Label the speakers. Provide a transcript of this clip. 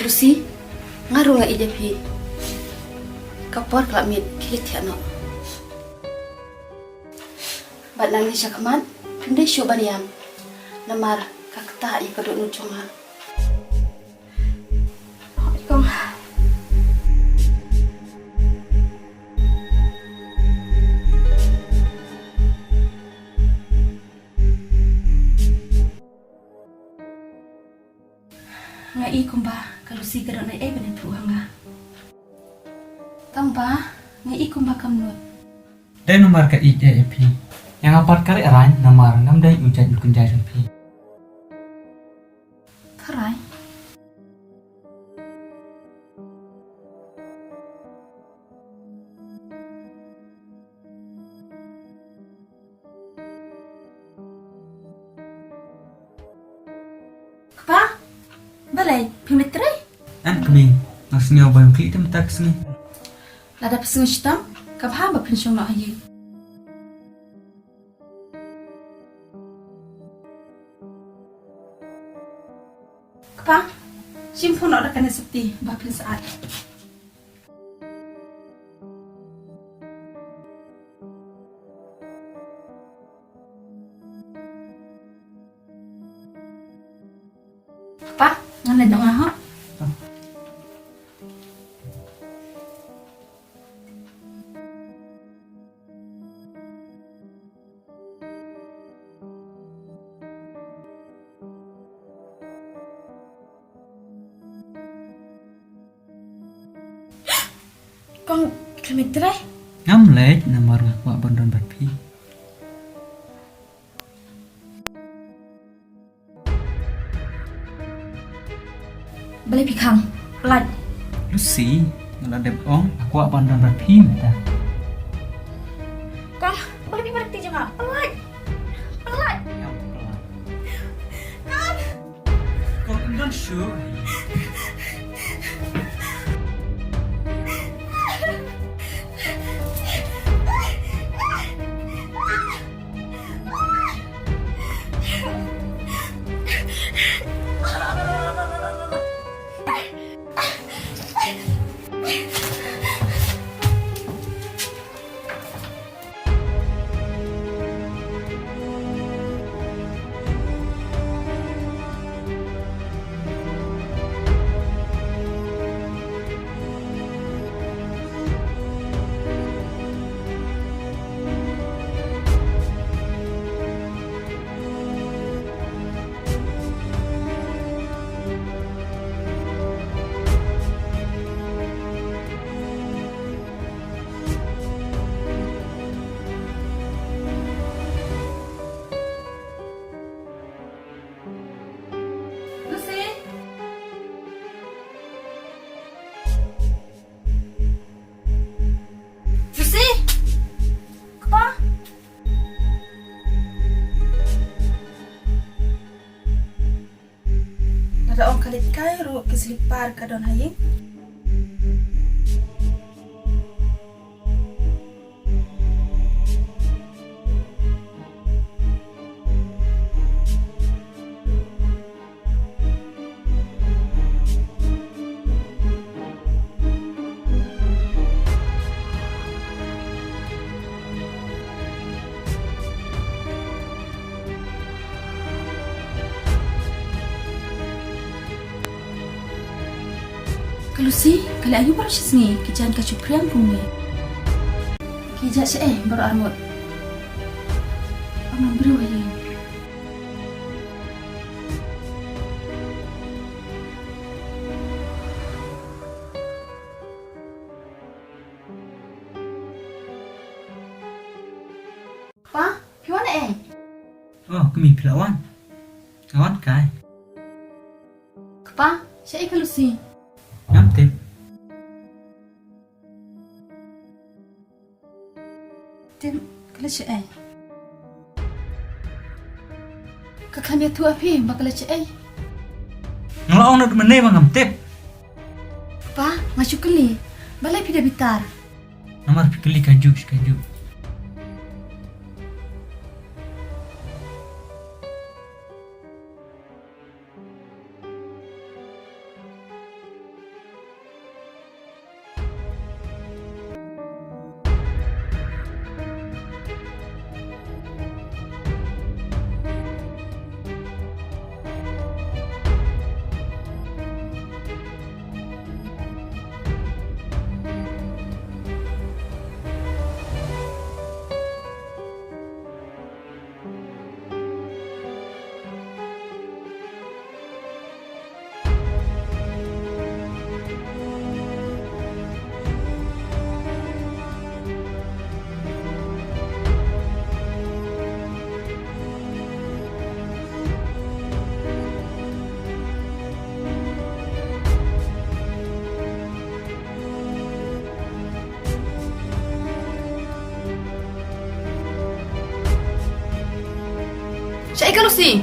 Speaker 1: Lucy, ngaruh nga ide pi. Kapor kelamit kilit tiano. Bat nang ni syakaman, pindai syu baniam. Namar kakta i kaduk nucunga. Kong. Ngai kumba kalau si kaduk nai benin puang nga. Tamba, ngai kumba kamnut.
Speaker 2: Dai nomor ka IJP. Yang apat kari aran nomor 6 dai ujan kunjai rumpi.
Speaker 1: Karai. Kapa? Balai, pimitrai?
Speaker 2: An kami, maksudnya bayang klik tem tak sini.
Speaker 1: Lada pesengan hitam, kapha ba pensiun nak hayi. Kapa? Simpun nak kena seperti bapin saat. Kapa? Ngan dong ah. Kong kilometer eh?
Speaker 2: Ngam lek nomor wak bondon bapi.
Speaker 1: Balai pikang, pelat.
Speaker 2: Lucy, ngala dep ong aku wak bondon bapi mata.
Speaker 1: Kong, balai berhenti jangan, pelat. Pelat.
Speaker 2: Yang pelan.
Speaker 1: Kong.
Speaker 2: Kau kendon syu. Ada orang kalit Cairo keselipar ke don haying. Lucy, kali ayu baru sini kijan kacupriang pungi. Kijak si baru armut. Amang beru ayu. Pa, piwan Oh, kami pilawan. Kawan kai.
Speaker 1: Pa, si ke Lucy.
Speaker 2: Ngam tip.
Speaker 1: Tim, kalau si Kakak tu api, bakal si
Speaker 2: Ngala ong nak meneh ngam tip.
Speaker 1: Pa, masuk keli. Balai pida bitar.
Speaker 2: Nomor pikeli kaju.
Speaker 3: Siya ikaw si.